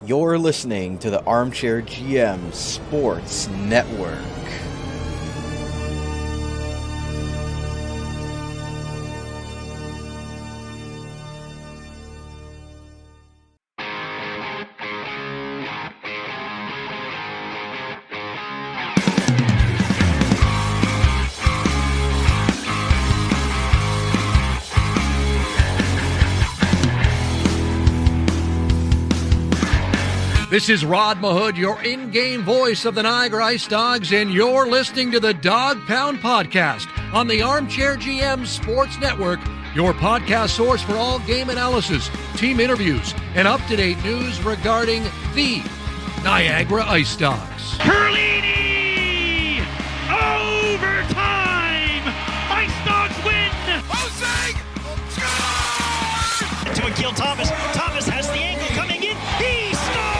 You're listening to the Armchair GM Sports Network. This is Rod Mahood, your in-game voice of the Niagara IceDogs, and you're listening to the Dog Pound Podcast on the Armchair GM Sports Network, your podcast source for all game analysis, team interviews, and up-to-date news regarding the Niagara IceDogs. Perlini! Overtime! IceDogs win! Hosing! Score! To Akil Thomas. Thomas has the angle coming in. He scores!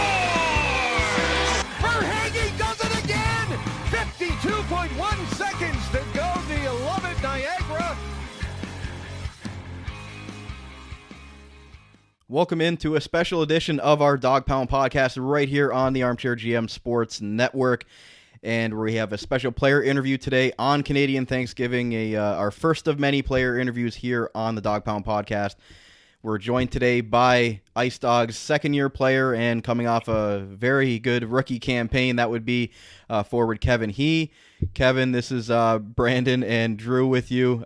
52.1 seconds to go. Do you love it, Niagara? Welcome into a special edition of our Dog Pound Podcast right here on the Armchair GM Sports Network. And we have a special player interview today on Canadian Thanksgiving, our first of many player interviews here on the Dog Pound Podcast. We're joined today by IceDogs' second-year player and coming off a very good rookie campaign. That would be forward Kevin He. Kevin, this is Brandon and Drew with you.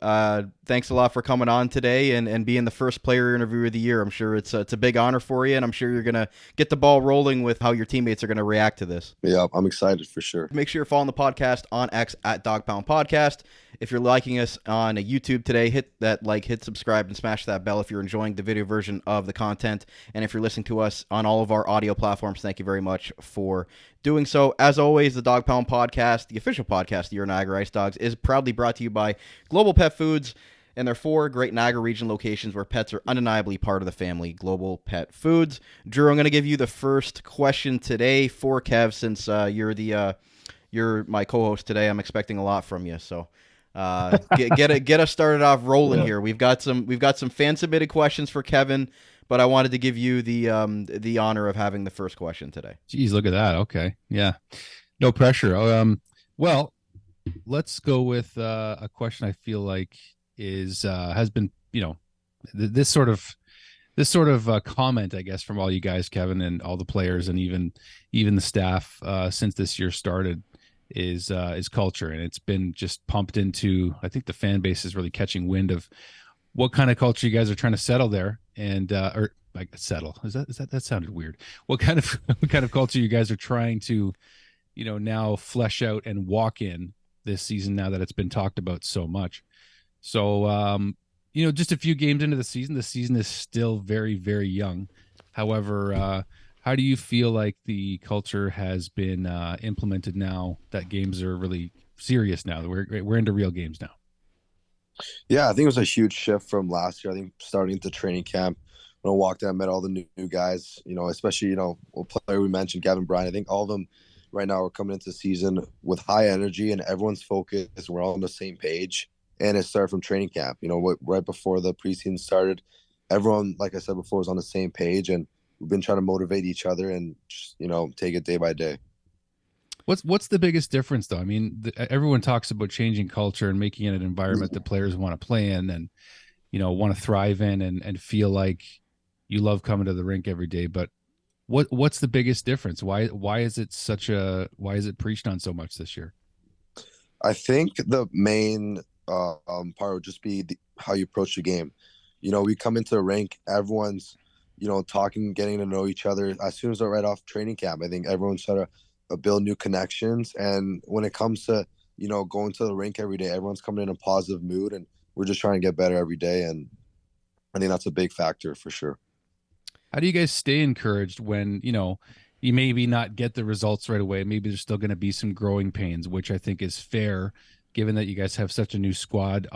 Thanks a lot for coming on today and being the first player interview of the year. I'm sure it's a big honor for you, and I'm sure you're going to get the ball rolling with how your teammates are going to react to this. Yeah, I'm excited for sure. Make sure you're following the podcast on X at Dog Pound Podcast. If you're liking us on YouTube today, hit that like, hit subscribe, and smash that bell if you're enjoying the video version of the content. And if you're listening to us on all of our audio platforms, thank you very much for doing so. As always, the Dog Pound Podcast, the official podcast of your Niagara IceDogs, is proudly brought to you by Global Pet Foods and their 4 great Niagara region locations where pets are undeniably part of the family. Global Pet Foods. Drew, I'm going to give you the first question today for Kev, since you're my co-host today. I'm expecting a lot from you, so get us started off rolling here. We've got some fan submitted questions for Kevin, but I wanted to give you the honor of having the first question today. Geez, look at that. Okay, yeah, no pressure. Well, let's go with a question I feel like has been, this sort of comment, I guess, from all you guys, Kevin, and all the players, and even the staff since this year started, is culture, and it's been just pumped into. I think the fan base is really catching wind of what kind of culture you guys are trying to settle there, and or like settle. Is that sounded weird? What kind of culture you guys are trying to, now flesh out and walk in this season, now that it's been talked about so much. So, just a few games into the season is still very, very young. However, how do you feel like the culture has been implemented now that games are really serious now? We're into real games now. Yeah, I think it was a huge shift from last year. I think starting into training camp, when I walked out, met all the new guys, especially, a player we mentioned, Gavin Bryan. I think all of them right now are coming into the season with high energy, and everyone's focused. We're all on the same page. And it started from training camp. Right before the preseason started, everyone, like I said before, was on the same page, and we've been trying to motivate each other and just, take it day by day. What's the biggest difference, though? I mean, everyone talks about changing culture and making it an environment that players want to play in and, want to thrive in and feel like you love coming to the rink every day. But what's the biggest difference? Why is it preached on so much this year? I think the main part would just be how you approach the game. We come into the rink, everyone's, talking, getting to know each other. As soon as they're right off training camp, I think everyone's trying to build new connections. And when it comes to, going to the rink every day, everyone's coming in a positive mood, and we're just trying to get better every day. And I think that's a big factor for sure. How do you guys stay encouraged when, you maybe not get the results right away? Maybe there's still going to be some growing pains, which I think is fair, given that you guys have such a new squad,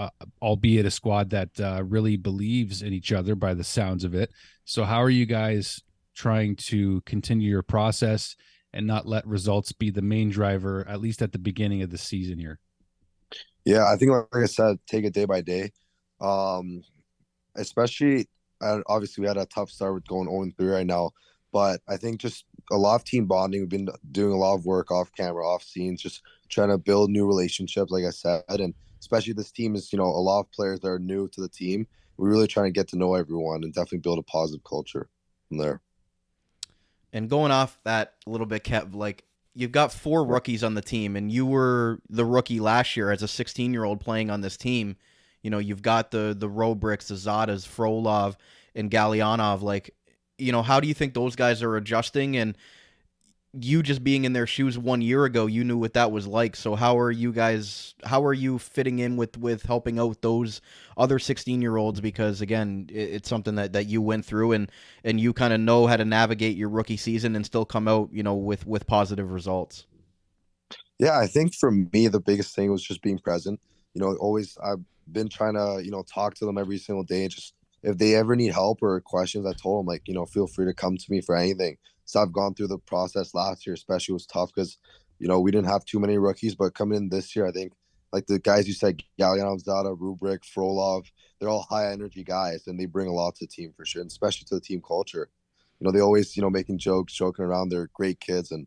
albeit a squad that really believes in each other by the sounds of it. So how are you guys trying to continue your process and not let results be the main driver, at least at the beginning of the season here? Yeah, I think, like I said, take it day by day. Especially, obviously, we had a tough start with going 0-3 right now. But I think just a lot of team bonding. We've been doing a lot of work off camera, off scenes, just trying to build new relationships, like I said. And especially this team is, a lot of players that are new to the team. We're really trying to get to know everyone and definitely build a positive culture from there. And going off that a little bit, Kev, like you've got 4 rookies on the team, and you were the rookie last year as a 16-year-old playing on this team. You've got the Robricks, the Zadas, Frolov, and Galyanov. Like, how do you think those guys are adjusting? And you just being in their shoes 1 year ago, you knew what that was like. So how are you fitting in with helping out those other 16-year-olds? Because again, it's something that you went through, and you kind of know how to navigate your rookie season and still come out, with positive results. Yeah, I think for me, the biggest thing was just being present. Always I've been trying to, talk to them every single day. Just if they ever need help or questions, I told them, like, feel free to come to me for anything. So I've gone through the process last year, especially was tough because, we didn't have too many rookies, but coming in this year, I think like the guys you said, Galyanov, Zada, Rubrik, Frolov, they're all high energy guys and they bring a lot to the team for sure, and especially to the team culture. They always, making jokes, joking around. They're great kids, and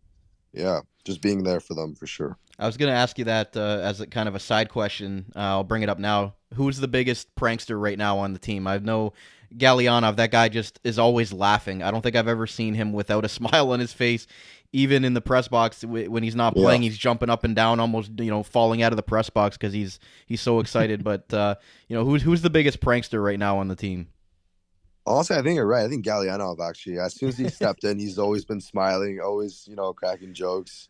yeah, just being there for them for sure. I was going to ask you that as a kind of a side question. I'll bring it up now. Who's the biggest prankster right now on the team? I know Galyanov, that guy just is always laughing. I don't think I've ever seen him without a smile on his face. Even in the press box when he's not playing, he's jumping up and down, almost falling out of the press box because he's so excited. But who's the biggest prankster right now on the team? Honestly, I think you're right. I think Galyanov, actually, as soon as he stepped in, he's always been smiling, always cracking jokes.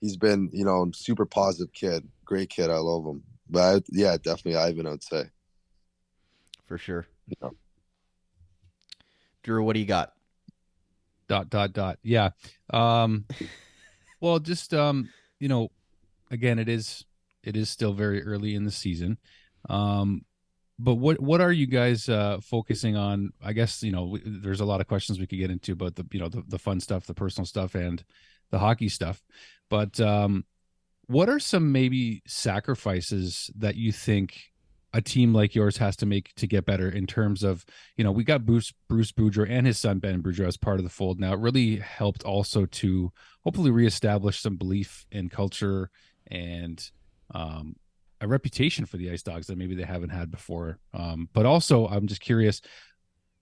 He's been super positive kid, great kid. I love him. But yeah, definitely Ivan, I'd say for sure. Yeah. Drew, what do you got? ... Yeah. Well, just again, it is still very early in the season. But what are you guys focusing on? I guess there's a lot of questions we could get into about the fun stuff, the personal stuff, and the hockey stuff. But what are some maybe sacrifices that you think a team like yours has to make to get better in terms of, we got Bruce Boudreau and his son Ben Boudreau as part of the fold now. It really helped also to hopefully reestablish some belief in culture and a reputation for the IceDogs that maybe they haven't had before. But also, I'm just curious,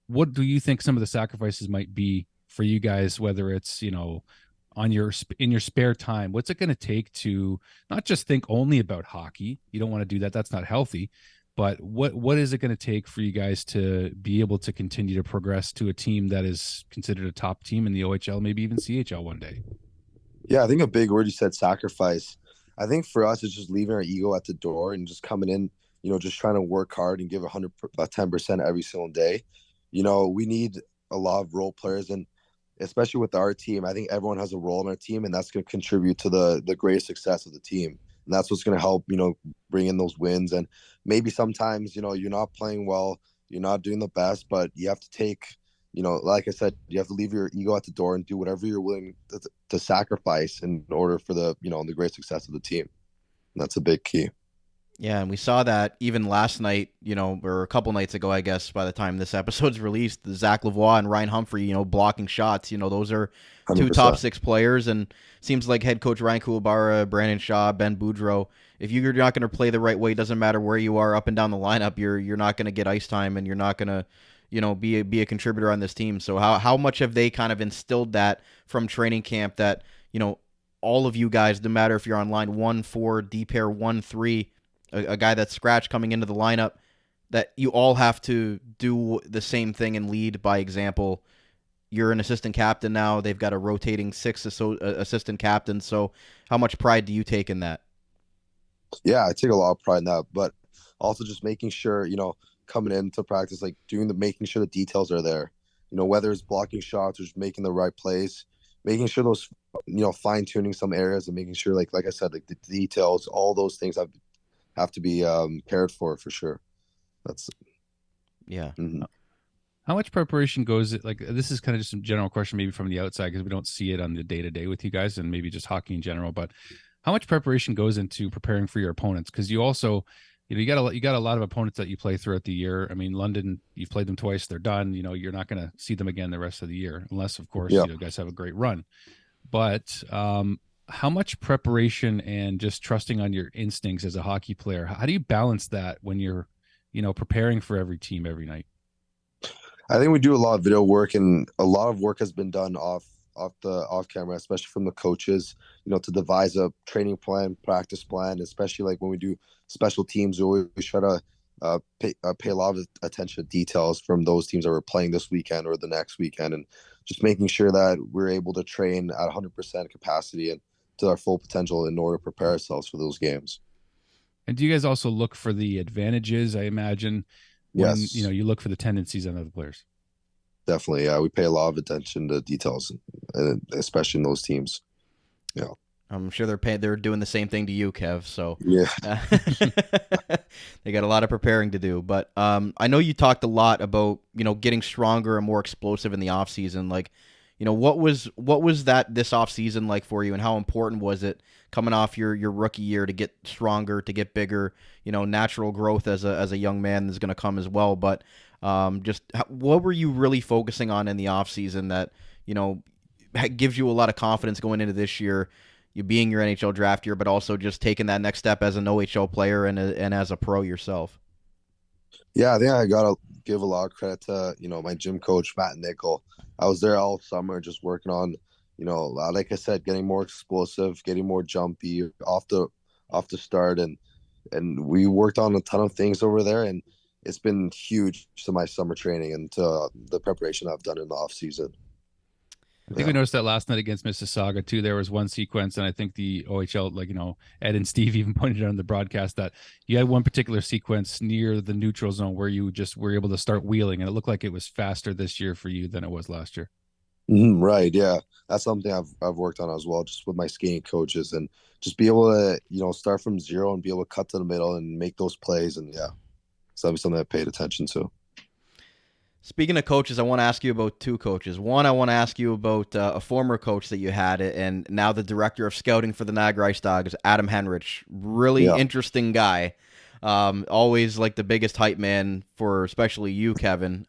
what do you think some of the sacrifices might be for you guys, whether it's, in your spare time? What's it going to take to not just think only about hockey? You don't want to do that. That's not healthy. But what is it going to take for you guys to be able to continue to progress to a team that is considered a top team in the OHL, maybe even CHL one day? Yeah, I think a big word you said, sacrifice. I think for us, it's just leaving our ego at the door and just coming in, just trying to work hard and give 110% every single day. We need a lot of role players, and especially with our team, I think everyone has a role in our team, and that's going to contribute to the greatest success of the team. And that's what's going to help, bring in those wins. And maybe sometimes, you're not playing well, you're not doing the best, but you have to take, like I said, you have to leave your ego at the door and do whatever you're willing to sacrifice in order for the great success of the team. And that's a big key. Yeah, and we saw that even last night, or a couple nights ago, I guess, by the time this episode's released, Zach Lavoie and Ryan Humphrey, blocking shots. Those are 2 100%. top 6 players, and seems like head coach Ryan Koulibaly, Brandon Shaw, Ben Boudreau, if you're not going to play the right way, it doesn't matter where you are up and down the lineup, you're not going to get ice time, and you're not going to be a contributor on this team. So how much have they kind of instilled that from training camp that, all of you guys, no matter if you're on line 1-4, D pair 1-3, a guy that's scratched coming into the lineup, that you all have to do the same thing and lead by example. You're an assistant captain now. They've got a rotating 6 assistant captains. So how much pride do you take in that? Yeah, I take a lot of pride in that, but also just making sure, coming into practice, like making sure the details are there, whether it's blocking shots or just making the right plays, making sure those, fine tuning some areas and making sure, like I said, like the details, all those things have to be cared for sure. That's yeah. Mm-hmm. How much preparation goes it? Like, this is kind of just a general question, maybe from the outside, because we don't see it on the day-to-day with you guys and maybe just hockey in general, but how much preparation goes into preparing for your opponents? Because you also, you got a lot of opponents that you play throughout the year. I mean, London, you've played them twice, they're done. You're not going to see them again the rest of the year, unless, of course, Yeah. you guys have a great run. But how much preparation and just trusting on your instincts as a hockey player, how do you balance that when you're, preparing for every team every night? I think we do a lot of video work, and a lot of work has been done off camera, especially from the coaches, to devise a training plan, practice plan, especially like when we do special teams, we always try to pay a lot of attention to details from those teams that we're playing this weekend or the next weekend, and just making sure that we're able to train at 100% capacity and to our full potential in order to prepare ourselves for those games. And do you guys also look for the advantages, I imagine, when Yes. you look for the tendencies on other players? Definitely. Yeah, we pay a lot of attention to details, and especially in those teams. Yeah. I'm sure they're doing the same thing to you, Kev. So Yeah. they got a lot of preparing to do. But I know you talked a lot about getting stronger and more explosive in the off season. Like, what was that this off season like for you, and how important was it coming off your rookie year to get stronger, to get bigger? Natural growth as a young man is going to come as well. But what were you really focusing on in the off season that gives you a lot of confidence going into this year? You being your NHL draft year, but also just taking that next step as an OHL player and as a pro yourself. Yeah, I think I gotta give a lot of credit to my gym coach Matt Nickel. I was there all summer just working on like I said, getting more explosive, getting more jumpy off the start, and we worked on a ton of things over there, and it's been huge to my summer training and to the preparation I've done in the off season. I think we noticed that last night against Mississauga too. There was one sequence, and I think the OHL, Ed and Steve even pointed out on the broadcast that you had one particular sequence near the neutral zone where you just were able to start wheeling, and it looked like it was faster this year for you than it was last year. Right. Yeah. That's something I've worked on as well, just with my skating coaches, and just be able to, start from zero and be able to cut to the middle and make those plays. And yeah, so that was something I paid attention to. Speaking of coaches, I want to ask you about two coaches. One, I want to ask you about a former coach that you had, and now the director of scouting for the Niagara IceDogs, Adam Henrich. Really interesting guy. Always like the biggest hype man for especially you, Kevin.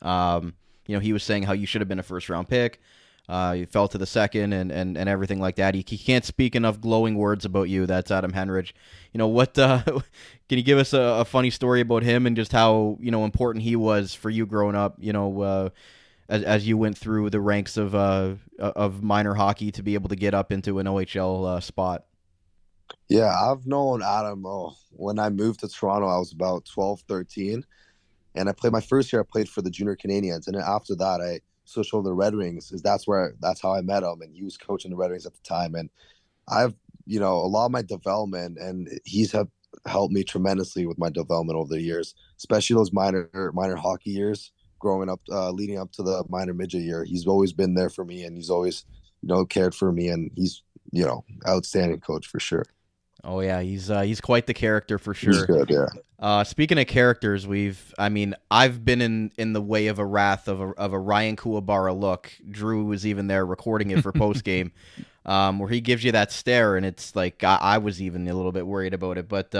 He was saying how you should have been a first-round pick. You fell to the second and everything like that. He can't speak enough glowing words about you. That's Adam Henrich. What can you give us a funny story about him and just how important he was for you growing up? As you went through the ranks of minor hockey to be able to get up into an OHL spot. Yeah, I've known Adam. When I moved to Toronto, I was about 12, 13. And I played my first year. I played for the Junior Canadians, and then after that, I switched over to the Red Wings. That's how I met him, and he was coaching the Red Wings at the time. And I've a lot of my development, and he's helped me tremendously with my development over the years, especially those minor hockey years growing up, leading up to the minor midget year. He's always been there for me, and he's always cared for me, and he's outstanding coach for sure. Oh yeah, he's quite the character for sure. He's good, yeah. Speaking of characters, I've been in the way of a wrath of a Ryan Kuwabara look. Drew was even there recording it for post game, where he gives you that stare, and it's like I was even a little bit worried about it. But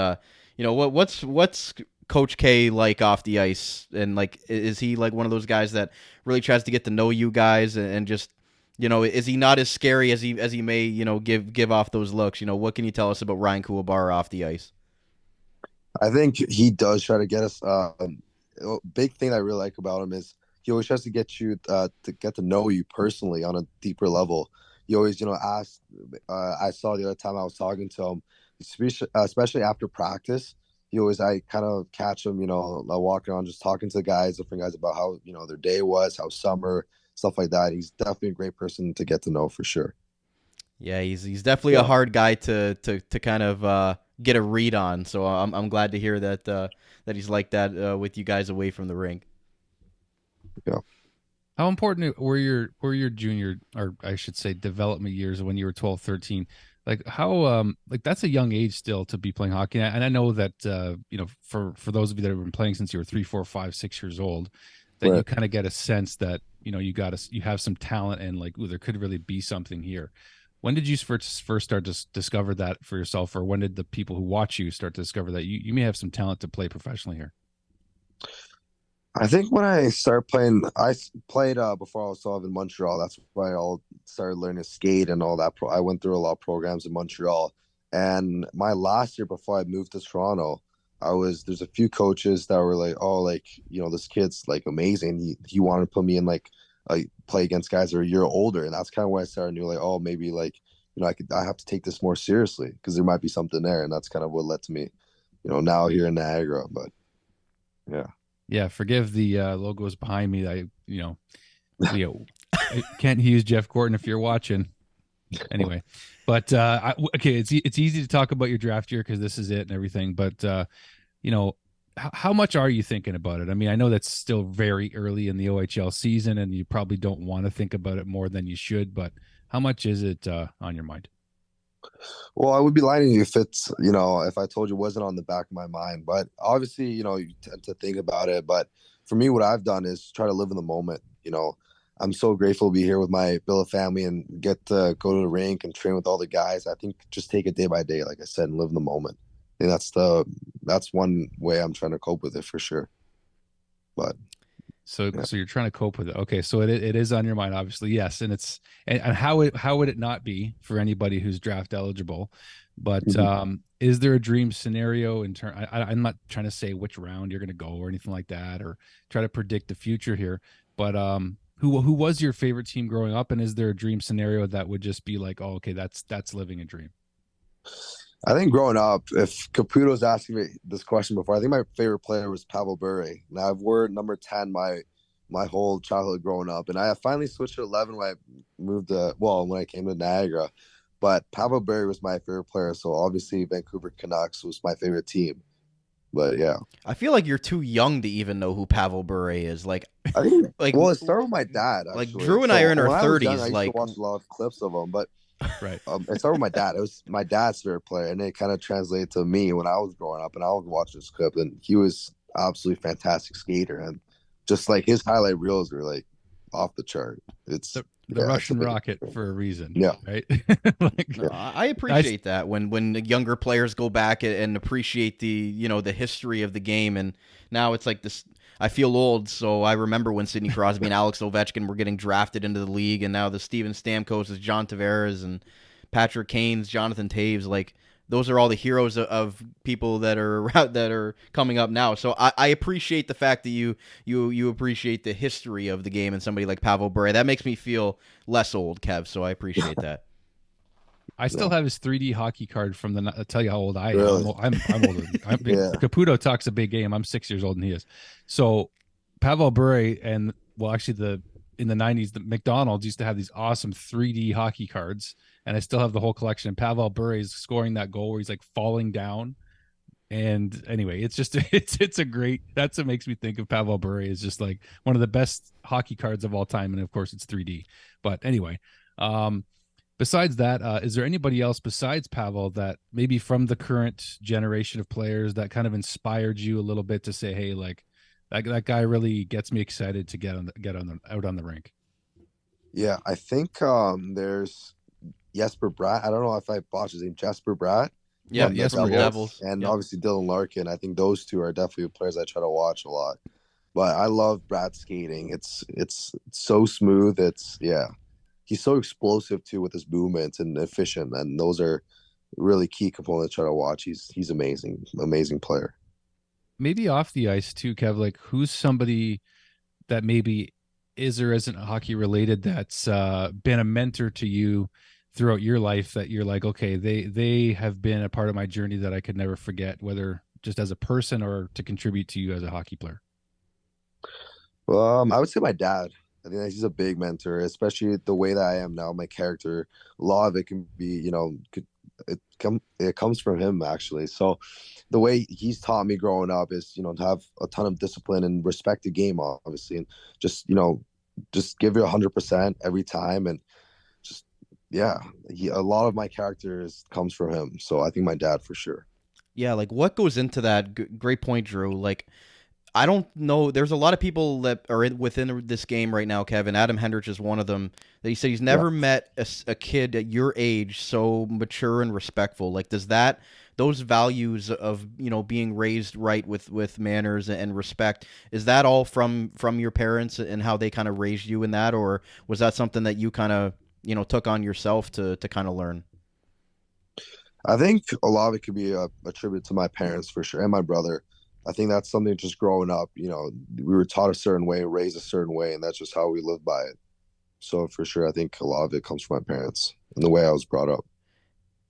what's Coach K like off the ice, and like is he like one of those guys that really tries to get to know you guys and just is he not as scary as he may give off those looks? What can you tell us about Ryan Kuwabara off the ice? I think he does try to get us. Big thing I really like about him is he always tries to get you to get to know you personally on a deeper level. He always ask. I saw the other time I was talking to him, especially after practice. I kind of catch him, walking around just talking to the guys, different guys about how their day was, how summer. Stuff like that. He's definitely a great person to get to know for sure. Yeah, he's definitely a hard guy to kind of get a read on. So I'm glad to hear that he's like that with you guys away from the rink. Yeah. How important were your junior, or I should say development years when you were 12, 13? Like how that's a young age still to be playing hockey. And I know that for those of you that have been playing since you were 3, 4, 5, 6 years old, that you kind of get a sense that you have some talent and like, ooh, there could really be something here. When did you first start to discover that for yourself, or when did the people who watch you start to discover that you may have some talent to play professionally here? I think when I started playing, played before I was still in Montreal. That's why I all started learning to skate and all that. I went through a lot of programs in Montreal, and my last year before I moved to Toronto, there's a few coaches that were like, oh, like this kid's like amazing. He wanted to put me in like play against guys that are a year older, and that's kind of where I started. Knew like, oh, maybe like I have to take this more seriously because there might be something there, and that's kind of what led to me, now here in Niagara. But yeah. Yeah, forgive the logos behind me. I can't use Jeff Gorton if you're watching. Anyway, but okay, it's easy to talk about your draft year because this is it and everything. But how much are you thinking about it? I mean, I know that's still very early in the OHL season, and you probably don't want to think about it more than you should. But how much is it on your mind? Well, I would be lying to you if I told you it wasn't on the back of my mind. But obviously, you tend to think about it. But for me, what I've done is try to live in the moment. I'm so grateful to be here with my billet family and get to go to the rink and train with all the guys. I think just take it day by day, like I said, and live in the moment. I think that's one way I'm trying to cope with it for sure. But so you're trying to cope with it. Okay, so it is on your mind, obviously, yes. And and how would it not be for anybody who's draft eligible? But is there a dream scenario in turn? I'm not trying to say which round you're going to go or anything like that, or try to predict the future here. But who was your favorite team growing up, and is there a dream scenario that would just be like, oh, okay, that's living a dream? I think growing up, if Caputo's asking me this question before, I think my favorite player was Pavel Bure. Now I've worn number 10 my whole childhood growing up, and I finally switched to 11 when I came to Niagara. But Pavel Bure was my favorite player, so obviously Vancouver Canucks was my favorite team. But yeah, I feel like you're too young to even know who Pavel Bure is. Like, I think, well, it started with my dad. Actually. Like Drew and I are in our 30s. I used to watch a lot of clips of him, but right. It started with my dad. It was my dad's favorite player, and it kind of translated to me when I was growing up, and I was watching this clip, and he was absolutely fantastic skater, and just like his highlight reels were like off the chart. It's the Russian rocket for a reason. Yeah. Right. I appreciate that when the younger players go back and appreciate the history of the game. And now it's like this, I feel old. So I remember when Sidney Crosby and Alex Ovechkin were getting drafted into the league, and now the Steven Stamkos, John Tavares, and Patrick Kane's, Jonathan Taves, like those are all the heroes of people that are coming up now. So I appreciate the fact that you appreciate the history of the game and somebody like Pavel Bure. That makes me feel less old, Kev. So I appreciate that. I still have his 3D hockey card from I'll tell you how old I am. Really? I'm older. Caputo talks a big game. I'm 6 years old and he is. So Pavel Bure and actually in the 90s, the McDonald's used to have these awesome 3D hockey cards, and I still have the whole collection. And Pavel Bure is scoring that goal where he's like falling down. And anyway, it's just it's a great, that's what makes me think of Pavel Bure is just like one of the best hockey cards of all time. And of course it's 3D. But anyway, besides that, is there anybody else besides Pavel that maybe from the current generation of players that kind of inspired you a little bit to say, hey, like that guy really gets me excited to get out on the rink? Yeah, I think there's Jesper Bratt. I don't know if I botched his name. Jesper Bratt. Yeah, Jesper Devils. And obviously Dylan Larkin. I think those two are definitely players I try to watch a lot. But I love Bratt's skating. It's so smooth. He's so explosive too with his movements and efficient, and those are really key components to try to watch. He's amazing player. Maybe off the ice too, Kev, like who's somebody that maybe is or isn't hockey related that's been a mentor to you throughout your life that you're like, okay, they have been a part of my journey that I could never forget, whether just as a person or to contribute to you as a hockey player? I would say my dad. I think that he's a big mentor, especially the way that I am now. My character, a lot of it can be, it comes from him actually. So the way he's taught me growing up is, to have a ton of discipline and respect the game, obviously, and just give it 100% every time. And just, a lot of my character comes from him. So I think my dad for sure. Yeah. Like what goes into that? Great point, Drew. Like, I don't know. There's a lot of people that are within this game right now, Kevin. Adam Hendricks is one of them. That he said he's never met a kid at your age so mature and respectful. Like, does those values of, being raised right with manners and respect, is that all from your parents and how they kind of raised you in that, or was that something that you kind of took on yourself to kind of learn? I think a lot of it could be a tribute to my parents for sure, and my brother. I think that's something just growing up, we were taught a certain way, raised a certain way, and that's just how we live by it. So for sure, I think a lot of it comes from my parents and the way I was brought up.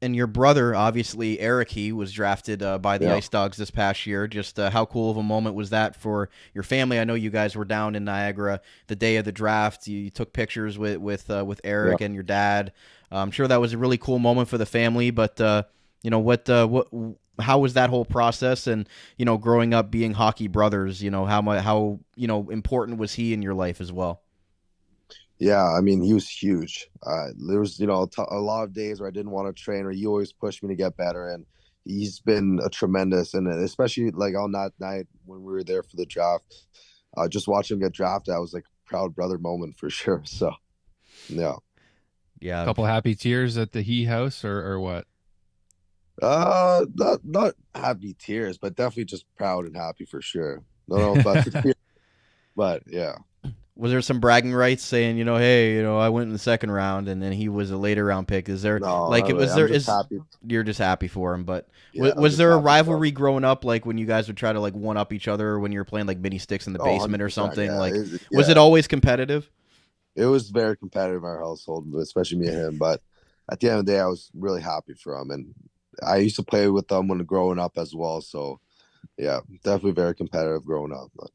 And your brother, obviously, Eric, he was drafted by the IceDogs this past year. Just how cool of a moment was that for your family? I know you guys were down in Niagara the day of the draft. You took pictures with Eric and your dad. I'm sure that was a really cool moment for the family. But how was that whole process? And growing up being hockey brothers, how important was he in your life as well? Yeah, I mean, he was huge. There was, a lot of days where I didn't want to train, or he always pushed me to get better. And he's been a tremendous, and especially like on that night when we were there for the draft, just watching him get drafted, I was like a proud brother moment for sure. So, yeah. A couple happy tears at the He house or what? Not happy tears, but definitely just proud and happy for sure. No, but yeah. Was there some bragging rights saying, hey, I went in the second round and then he was a later round pick? Is there happy. You're just happy for him, but Yeah, was there a rivalry growing up, like when you guys would try to like one up each other, or when you were playing like mini sticks in the basement or something? Yeah. Was it always competitive? It was very competitive in our household, especially me and him. But at the end of the day, I was really happy for him, and I used to play with them when growing up as well. So yeah, definitely very competitive growing up. But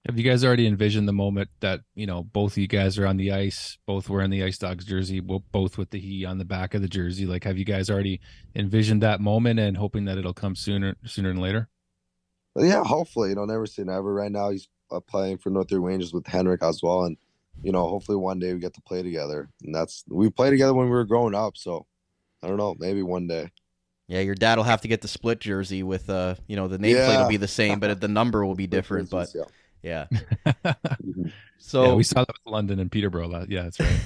have you guys already envisioned the moment that, both of you guys are on the ice, both wearing the IceDogs jersey, both with the He on the back of the jersey? Like, have you guys already envisioned that moment and hoping that it'll come sooner than later? But yeah, hopefully, never say never. Right now, he's playing for North York Rangers with Henrik as well. And, hopefully one day we get to play together. And we played together when we were growing up. So I don't know, maybe one day. Yeah, your dad will have to get the split jersey with, the nameplate will be the same, but the number will be different. But yeah. So we saw that with London and Peterborough. Yeah, that's right.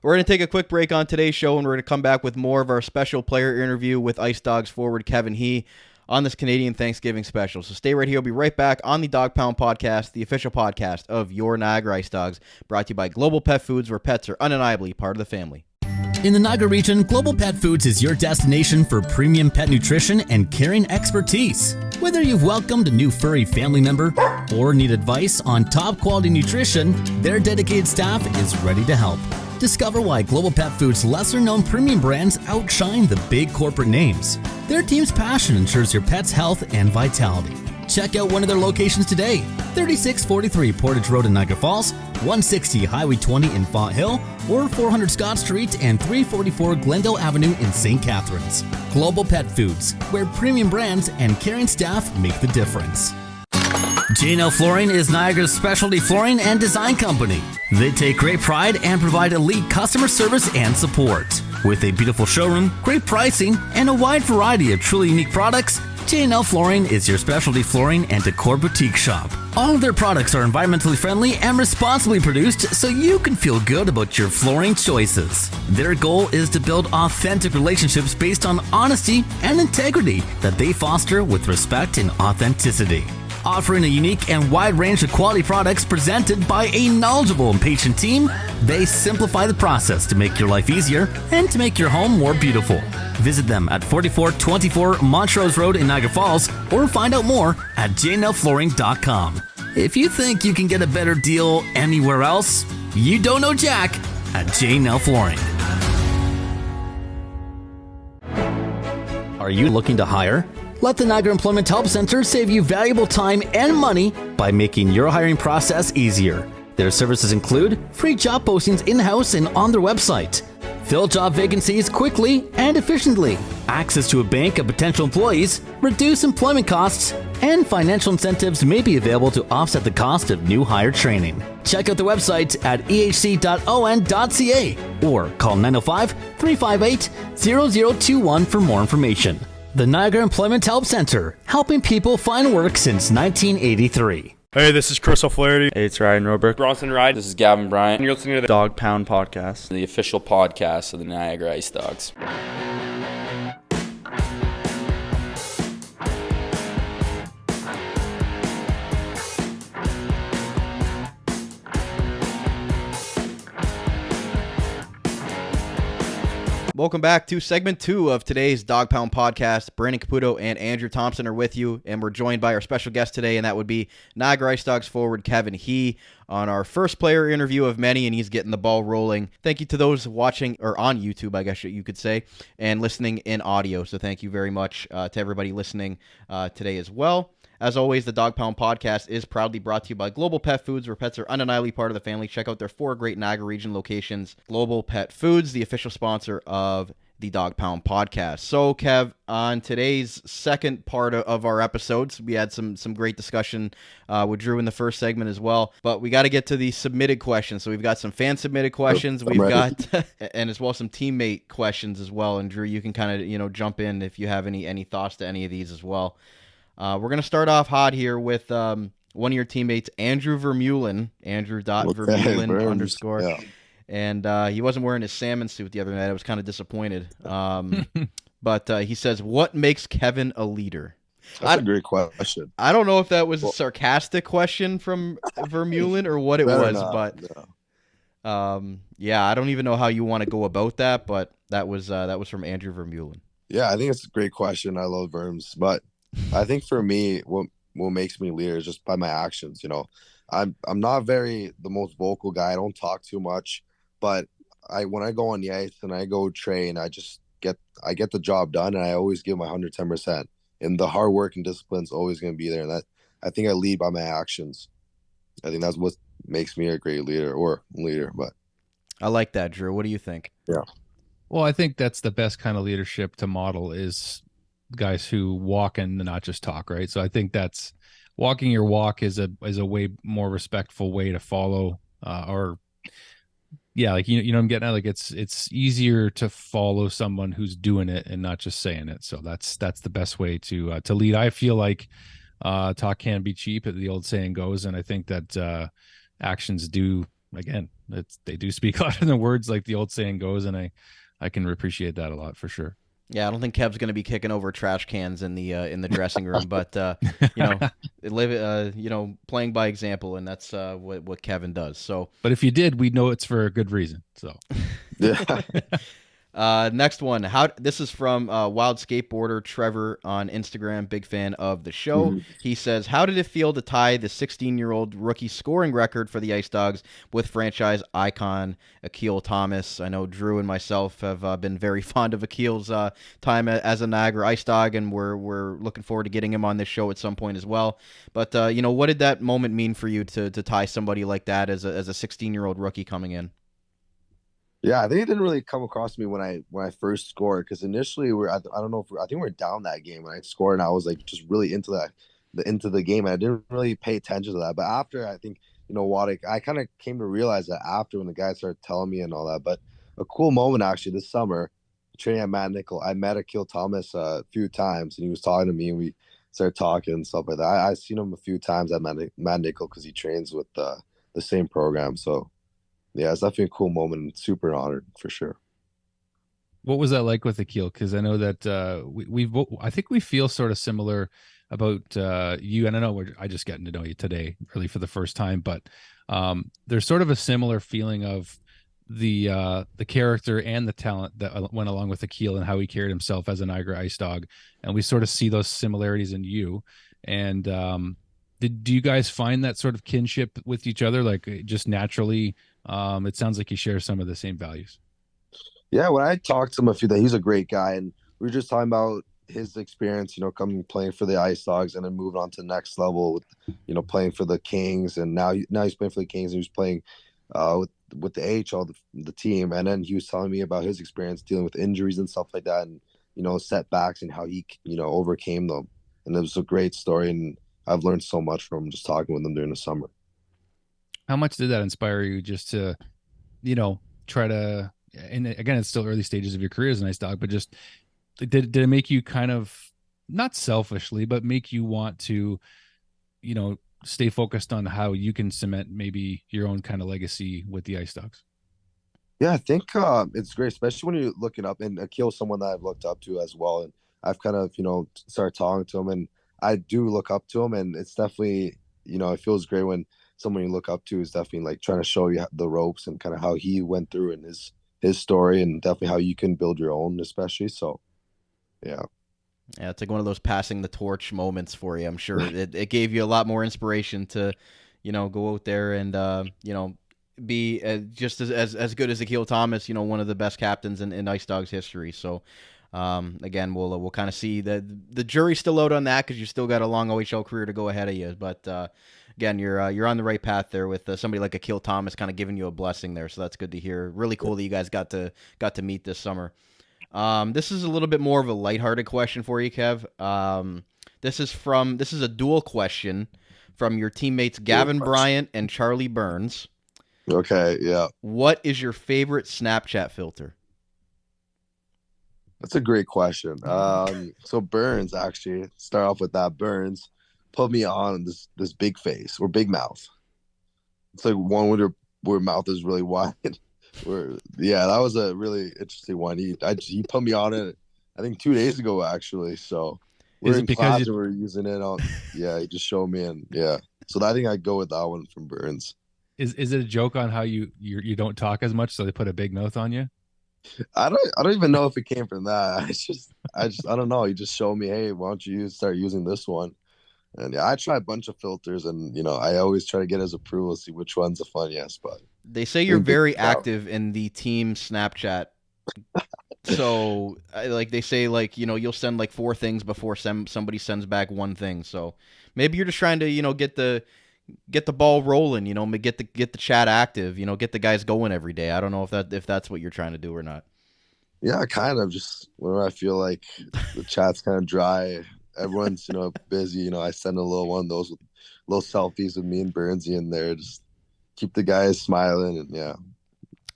We're going to take a quick break on today's show, and we're going to come back with more of our special player interview with IceDogs forward Kevin He on this Canadian Thanksgiving special. So stay right here. We'll be right back on the Dog Pound Podcast, the official podcast of your Niagara IceDogs, brought to you by Global Pet Foods, where pets are undeniably part of the family. In the Niagara region, Global Pet Foods is your destination for premium pet nutrition and caring expertise. Whether you've welcomed a new furry family member or need advice on top quality nutrition, their dedicated staff is ready to help. Discover why Global Pet Foods' lesser-known premium brands outshine the big corporate names. Their team's passion ensures your pet's health and vitality. Check out one of their locations today: 3643 Portage Road in Niagara Falls, 160 Highway 20 in Font Hill, or 400 Scott Street and 344 Glendale Avenue in St. Catharines. Global Pet Foods, where premium brands and caring staff make the difference. J&L Flooring is Niagara's specialty flooring and design company. They take great pride and provide elite customer service and support. With a beautiful showroom, great pricing, and a wide variety of truly unique products, J&L Flooring is your specialty flooring and decor boutique shop. All of their products are environmentally friendly and responsibly produced, so you can feel good about your flooring choices. Their goal is to build authentic relationships based on honesty and integrity that they foster with respect and authenticity. Offering a unique and wide range of quality products presented by a knowledgeable and patient team, they simplify the process to make your life easier and to make your home more beautiful. Visit them at 4424 Montrose Road in Niagara Falls, or find out more at jnlflooring.com. If you think you can get a better deal anywhere else, you don't know Jack at J&L Flooring. Are you looking to hire? Let the Niagara Employment Help Center save you valuable time and money by making your hiring process easier. Their services include free job postings in-house and on their website, fill job vacancies quickly and efficiently, access to a bank of potential employees, reduce employment costs, and financial incentives may be available to offset the cost of new hire training. Check out the website at ehc.on.ca or call 905-358-0021 for more information. The Niagara Employment Help Center, helping people find work since 1983. Hey, this is Chris O'Flaherty. Hey, it's Ryan Roberg. Bronson Ride. This is Gavin Bryant. You're listening to the Dog Pound Podcast, the official podcast of the Niagara IceDogs. Welcome back to segment 2 of today's Dog Pound podcast. Brandon Caputo and Andrew Thompson are with you, and we're joined by our special guest today, and that would be Niagara IceDogs forward Kevin He on our first player interview of many, and he's getting the ball rolling. Thank you to those watching, or on YouTube, I guess you could say, and listening in audio. So thank you very much to everybody listening today as well. As always, the Dog Pound Podcast is proudly brought to you by Global Pet Foods, where pets are undeniably part of the family. Check out their 4 great Niagara region locations. Global Pet Foods, the official sponsor of the Dog Pound Podcast. So, Kev, on today's second part of our episodes, we had some great discussion with Drew in the first segment as well. But we got to get to the submitted questions. So we've got some fan-submitted questions. We've got, and as well, some teammate questions as well. And Drew, you can kind of, jump in if you have any thoughts to any of these as well. We're going to start off hot here with one of your teammates, Andrew Vermeulen, Andrew.Vermeulen _. Yeah. And he wasn't wearing his salmon suit the other night. I was kind of disappointed. But he says, what makes Kevin a leader? That's a great question. I don't know if that was a sarcastic question from Vermeulen or what it was, but yeah, I don't even know how you want to go about that, but that was from Andrew Vermeulen. Yeah, I think it's a great question. I love Verms, but I think for me, what makes me leader is just by my actions. I'm not the most vocal guy. I don't talk too much, but when I go on the ice and I go train, I get the job done, and I always give my 110%. And the hard work and discipline is always going to be there. And I think I lead by my actions. I think that's what makes me a great leader. But I like that, Drew. What do you think? Yeah. Well, I think that's the best kind of leadership to model is guys who walk and not just talk, right? So I think that's walking your walk is a way more respectful way to follow, or yeah, like you know I'm getting at, like it's easier to follow someone who's doing it and not just saying it. So that's the best way to lead. I feel like talk can be cheap, as the old saying goes, and I think that actions do, again, they do speak louder than words, like the old saying goes, and I can appreciate that a lot for sure. Yeah, I don't think Kev's going to be kicking over trash cans in the dressing room, but playing by example, and that's what Kevin does. So, but if you did, we'd know it's for a good reason. So, yeah. Next one. This is from Wild Skateboarder Trevor on Instagram, big fan of the show. Mm-hmm. He says, how did it feel to tie the 16-year-old rookie scoring record for the IceDogs with franchise icon Akil Thomas? I know Drew and myself have been very fond of Akil's time as a Niagara IceDog, and we're looking forward to getting him on this show at some point as well. But what did that moment mean for you to tie somebody like that as a 16-year-old rookie coming in? Yeah, I think it didn't really come across me when I first scored, because initially I think we were down that game when I scored, and I was like just really into the game, and I didn't really pay attention to that. But after, I think I kind of came to realize that after, when the guys started telling me and all that. But a cool moment actually this summer, training at Matt Nickel, I met Akil Thomas a few times, and he was talking to me, and we started talking and stuff like that. I've seen him a few times at Matt Nickel because he trains with the same program, so. Yeah, it's definitely a cool moment and super honored for sure. What was that like with Akil? Because I know that I think we feel sort of similar about you, and I know I just getting to know you today, really for the first time, but there's sort of a similar feeling of the character and the talent that went along with Akil and how he carried himself as a Niagara IceDog, and we sort of see those similarities in you. And do you guys find that sort of kinship with each other, like just naturally? It sounds like you share some of the same values. Yeah, when I talked to him a few days, he's a great guy, and we were just talking about his experience, coming playing for the IceDogs and then moving on to the next level with, playing for the Kings, and now he's playing for the Kings, and he was playing with the AHL, the team, and then he was telling me about his experience dealing with injuries and stuff like that, and setbacks and how he overcame them, and it was a great story, and I've learned so much from him just talking with him during the summer. How much did that inspire you just to, try to, and again, it's still early stages of your career as an IceDog, but just did it make you kind of, not selfishly, but make you want to, stay focused on how you can cement maybe your own kind of legacy with the Ice Dogs? Yeah, I think it's great, especially when you look it up. And Akil's someone that I've looked up to as well, and I've kind of started talking to him, and I do look up to him, and it's definitely it feels great when someone you look up to is definitely like trying to show you the ropes and kind of how he went through in his story, and definitely how you can build your own, especially. So, yeah. Yeah, it's like one of those passing the torch moments for you. I'm sure it gave you a lot more inspiration to, go out there and, be just as good as Akil Thomas, one of the best captains in Ice Dogs history. So, again, we'll kind of see the jury's still out on that because you still got a long OHL career to go ahead of you. But again, you're on the right path there with somebody like Akil Thomas kind of giving you a blessing there. So that's good to hear. Really cool that you guys got to meet this summer. This is a little bit more of a lighthearted question for you, Kev. This is a dual question from your teammates Gavin Bryant and Charlie Burns. Okay, yeah. What is your favorite Snapchat filter? That's a great question. So Burns, actually, start off with that. Burns put me on this big face or big mouth. It's like one where mouth is really wide. That was a really interesting one. He put me on it, I think 2 days ago, actually. So we're in class and we're using it on. Yeah, he just showed me, and yeah. So I think I'd go with that one from Burns. Is it a joke on how you don't talk as much, so they put a big mouth on you? I don't even know if it came from that. I don't know. He just showed me, hey, why don't you start using this one? And yeah, I try a bunch of filters, and I always try to get his approval, see which one's the funniest. But they say you're very active in the team Snapchat. So like they say, like you'll send like 4 things before somebody sends back 1 thing. So maybe you're just trying to get the ball rolling, get the chat active, get the guys going every day. I don't know if that's what you're trying to do or not. Yeah, kind of. Just whenever I feel like the chat's kind of dry, everyone's busy. I send a little one of those with little selfies with me and Burnsy in there, just keep the guys smiling, and yeah.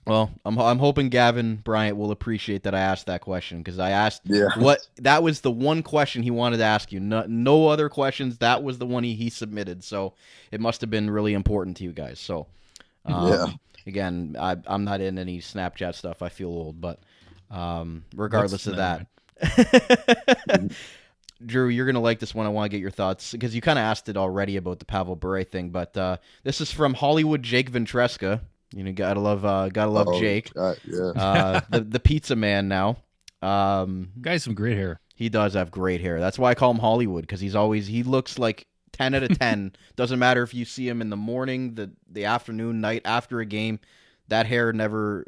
Well, I'm hoping Gavin Bryant will appreciate that I asked that question, because I asked that was the one question he wanted to ask you. No other questions. That was the one he submitted. So it must have been really important to you guys. So again, I'm not in any Snapchat stuff. I feel old, but regardless of that. Drew, you're going to like this one. I want to get your thoughts because you kind of asked it already about the Pavel Bure thing, but this is from Hollywood Jake Ventresca. Gotta love Jake. Yeah. The pizza man now. Guy's some great hair. He does have great hair. That's why I call him Hollywood, because he looks like 10 out of 10. Doesn't matter if you see him in the morning, the afternoon, night, after a game. That hair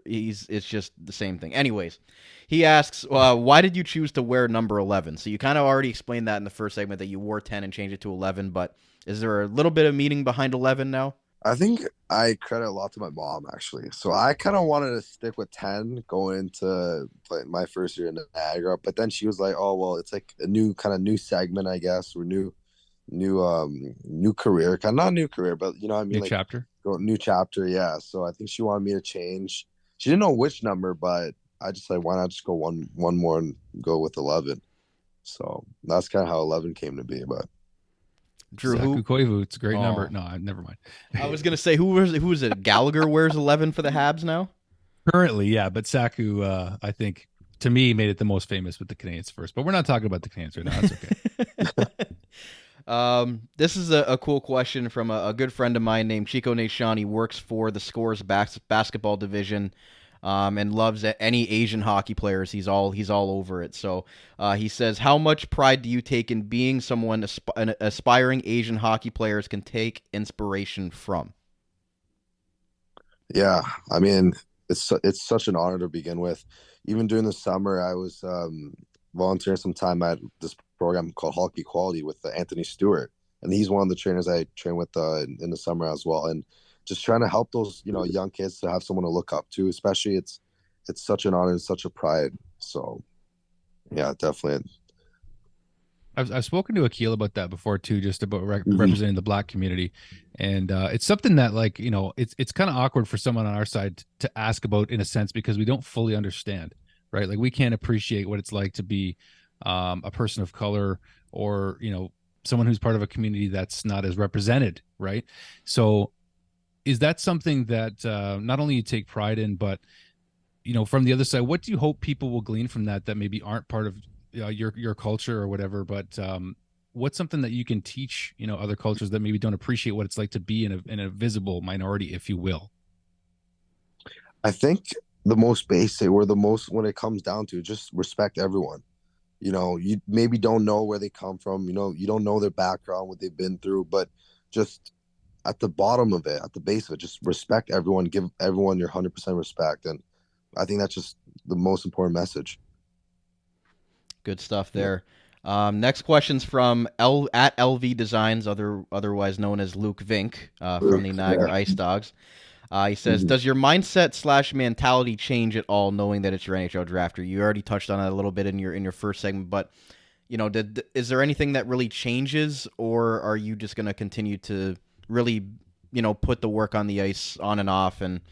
it's just the same thing. Anyways, he asks, why did you choose to wear number 11? So you kind of already explained that in the first segment, that you wore 10 and changed it to 11, but is there a little bit of meaning behind 11 now? I think I credit a lot to my mom, actually. So I kind of wanted to stick with 10 going into my first year in Niagara, but then she was like, "Oh, well, it's like a new segment, I guess, or new career, kind of not new career, but what I mean, new chapter, new chapter, yeah." So I think she wanted me to change. She didn't know which number, but I just like, why not just go one more and go with 11? So that's kind of how 11 came to be, but. Drew, Saku Koivu, it's a great number. No, never mind. I was gonna say who is it? Gallagher wears 11 for the Habs now. Currently, yeah, but Saku, I think, to me, made it the most famous with the Canadiens first. But we're not talking about the Canadiens right now. It's okay. This is a cool question from a good friend of mine named Chico Nation. He works for the Scores basketball division. And loves any Asian hockey players. He's all over it. So he says, how much pride do you take in being someone an aspiring Asian hockey players can take inspiration from? Yeah, I mean, it's such an honor to begin with. Even during the summer, I was volunteering some time at this program called Hockey Quality with Anthony Stewart, and he's one of the trainers I train with in the summer as well. And just trying to help those, young kids to have someone to look up to, especially it's such an honor and such a pride. So, yeah, definitely. I've spoken to Akil about that before too, just about representing the Black community, and it's something that it's kind of awkward for someone on our side to ask about in a sense, because we don't fully understand, right? Like we can't appreciate what it's like to be a person of color, or someone who's part of a community that's not as represented, right? So is that something that not only you take pride in, but from the other side, what do you hope people will glean from that maybe aren't part of your culture or whatever, but what's something that you can teach other cultures that maybe don't appreciate what it's like to be in a visible minority, if you will? I think the most basic, or the most, when it comes down to, just respect everyone. You maybe don't know where they come from, you don't know their background, what they've been through, but just at the bottom of it, at the base of it, just respect everyone, give everyone your 100% respect. And I think that's just the most important message. Good stuff there. Next question's from at LV Designs, otherwise known as Luke Vink, from the Niagara IceDogs. He says, does your mindset / mentality change at all knowing that it's your NHL drafter? You already touched on it a little bit in your first segment, but is there anything that really changes, or are you just going to continue to really put the work on the ice on and off, and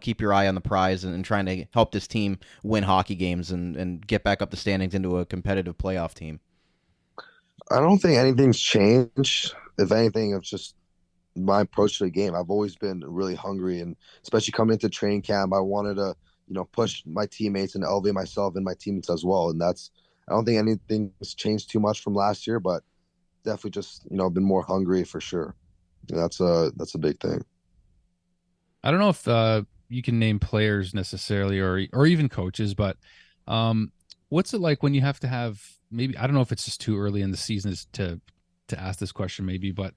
keep your eye on the prize, and trying to help this team win hockey games and get back up the standings into a competitive playoff team? I don't think anything's changed. If anything, it's just my approach to the game. I've always been really hungry, and especially coming into training camp, I wanted to, push my teammates and elevate myself and my teammates as well. And I don't think anything's changed too much from last year, but definitely just, been more hungry for sure. And that's a big thing. I don't know if you can name players necessarily, or even coaches, but what's it like when you have to have, maybe, I don't know if it's just too early in the season to ask this question maybe, but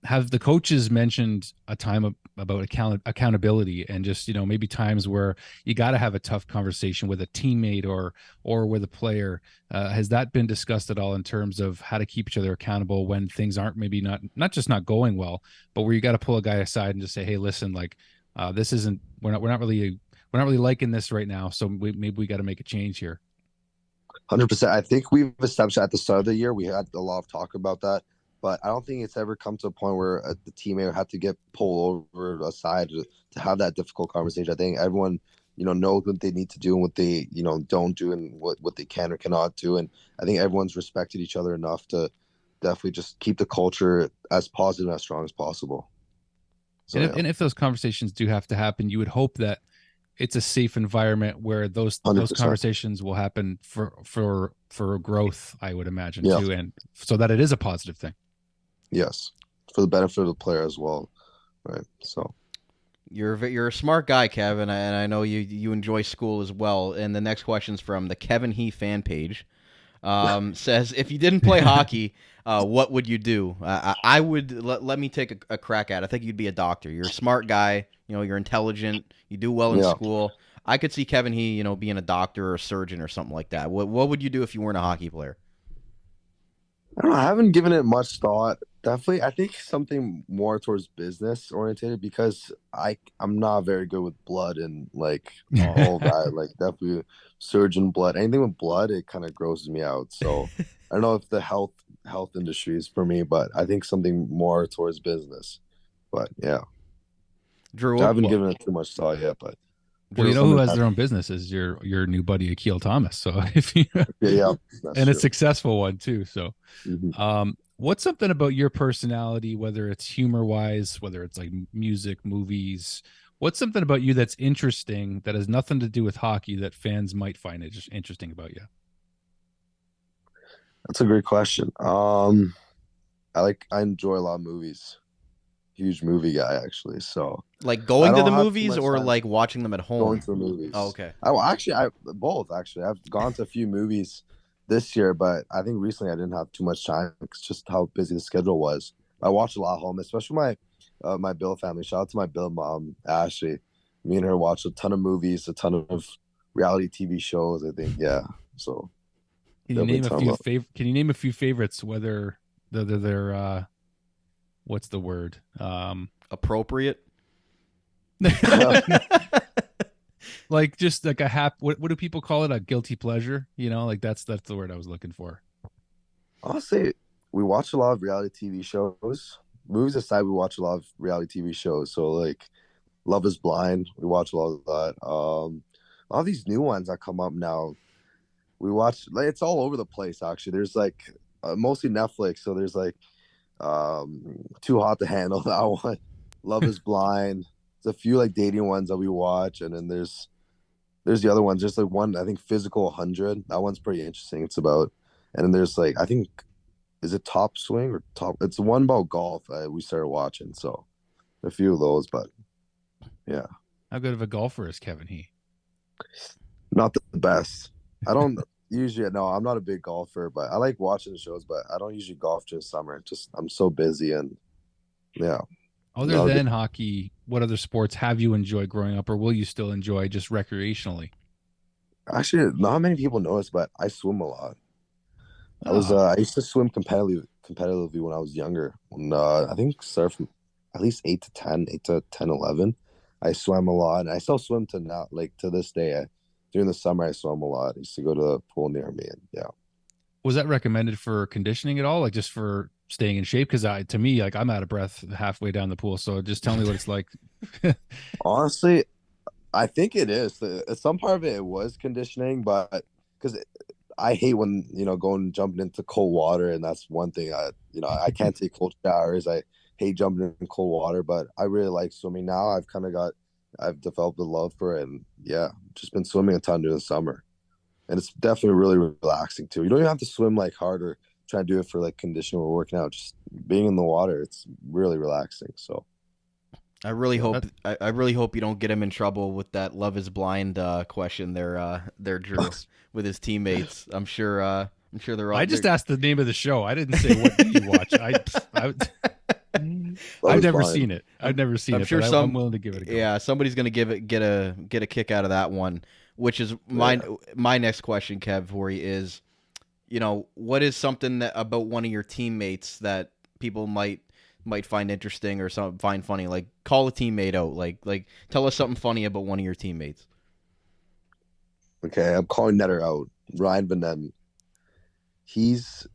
have the coaches mentioned a time about accountability, and just maybe times where you got to have a tough conversation with a teammate or with a player? Has that been discussed at all in terms of how to keep each other accountable when things aren't maybe not just not going well, but where you got to pull a guy aside and just say, hey, listen, like this isn't, we're not really liking this right now, so maybe we got to make a change here? 100%. I think we've established at the start of the year, we had a lot of talk about that, but I don't think it's ever come to a point where the teammate had to get pulled over aside to have that difficult conversation. I think everyone, knows what they need to do and what they, don't do, and what they can or cannot do. And I think everyone's respected each other enough to definitely just keep the culture as positive and as strong as possible. So, and if those conversations do have to happen, you would hope that it's a safe environment where those 100%. conversations will happen for growth, I would imagine, too, and so that it is a positive thing. Yes, for the benefit of the player as well, right? So you're a smart guy, Kevin, and I know you enjoy school as well. And the next question's from the Kevin He fan page. Says, if you didn't play hockey, what would you do? I would let me take a crack at it. I think you'd be a doctor. You're a smart guy. You're intelligent. You do well in school. I could see Kevin He, being a doctor or a surgeon or something like that. What would you do if you weren't a hockey player? I don't know. I haven't given it much thought. Definitely, I think something more towards business oriented, because I'm not very good with blood and like all that. Like definitely surgeon blood. Anything with blood, it kind of grosses me out. So I don't know if the health industry is for me, but I think something more towards business. But yeah, Drew, I haven't given it too much thought yet. But well, who has their own business is your new buddy Akil Thomas. So if you and true. A successful one too. So what's something about your personality, whether it's humor wise, whether it's like music, movies, what's something about you that's interesting that has nothing to do with hockey that fans might find it just interesting about you? That's a great question. I enjoy a lot of movies. Huge movie guy, actually. So like going to the movies or like watching them at home? Going to the movies. Oh, okay. Both actually. I've gone to a few movies this year, but I think recently I didn't have too much time because just how busy the schedule was. I watched a lot at home, especially my Bill family. Shout out to my Bill mom, Ashley. Me and her watched a ton of movies, a ton of reality TV shows. I think, yeah. So can you name a few favorites? Whether they're what's the word? Appropriate. Like just like what do people call it? A guilty pleasure? Like that's the word I was looking for. I'll say we watch a lot of reality TV shows. Movies aside, we watch a lot of reality TV shows. So like Love is Blind, we watch a lot of that. all these new ones that come up now. We watch, like, it's all over the place actually. There's like mostly Netflix, so there's like Too Hot to Handle, that one. Love is Blind. There's a few like dating ones that we watch, and then there's the other ones. There's like one, I think, Physical 100. That one's pretty interesting. It's about, and then there's like, I think, is it Top Swing or Top? It's one about golf. We started watching, so a few of those, but yeah. How good of a golfer is Kevin He? Not the best. I don't usually, no, I'm not a big golfer, but I like watching the shows, but I don't usually golf during summer. Just, I'm so busy, and yeah. Other than hockey, what other sports have you enjoyed growing up, or will you still enjoy just recreationally? Actually, not many people know this, but I swim a lot. I used to swim competitively when I was younger. When I think start from at least 8 to 10, 11. I swam a lot, and I still swim to now, like to this day. During the summer, I swam a lot. I used to go to the pool near me, and yeah. Was that recommended for conditioning at all, like just for staying in shape? Because to me, like, I'm out of breath halfway down the pool. So just tell me what it's like. Honestly, I think it is. Some part of it was conditioning, but because I hate when, jumping into cold water, and that's one thing. I can't take cold showers. I hate jumping in cold water, but I really like swimming now. I've developed a love for it, and yeah, just been swimming a ton during the summer, and it's definitely really relaxing too. You don't even have to swim like hard or try to do it for like conditioning or working out. Just being in the water, it's really relaxing. So I really hope you don't get him in trouble with that "Love Is Blind" question there, Drew, with his teammates. I'm sure they're all. I just asked the name of the show. I didn't say what did you watch. I've never seen it. I'm sure I'm willing to give it a go. Yeah, somebody's gonna get a kick out of that one. Which is my next question, Kev, for you is, what is something that about one of your teammates that people might find interesting or find funny? Like, call a teammate out. Like tell us something funny about one of your teammates. Okay, I'm calling Netter out. Ryan Van. He's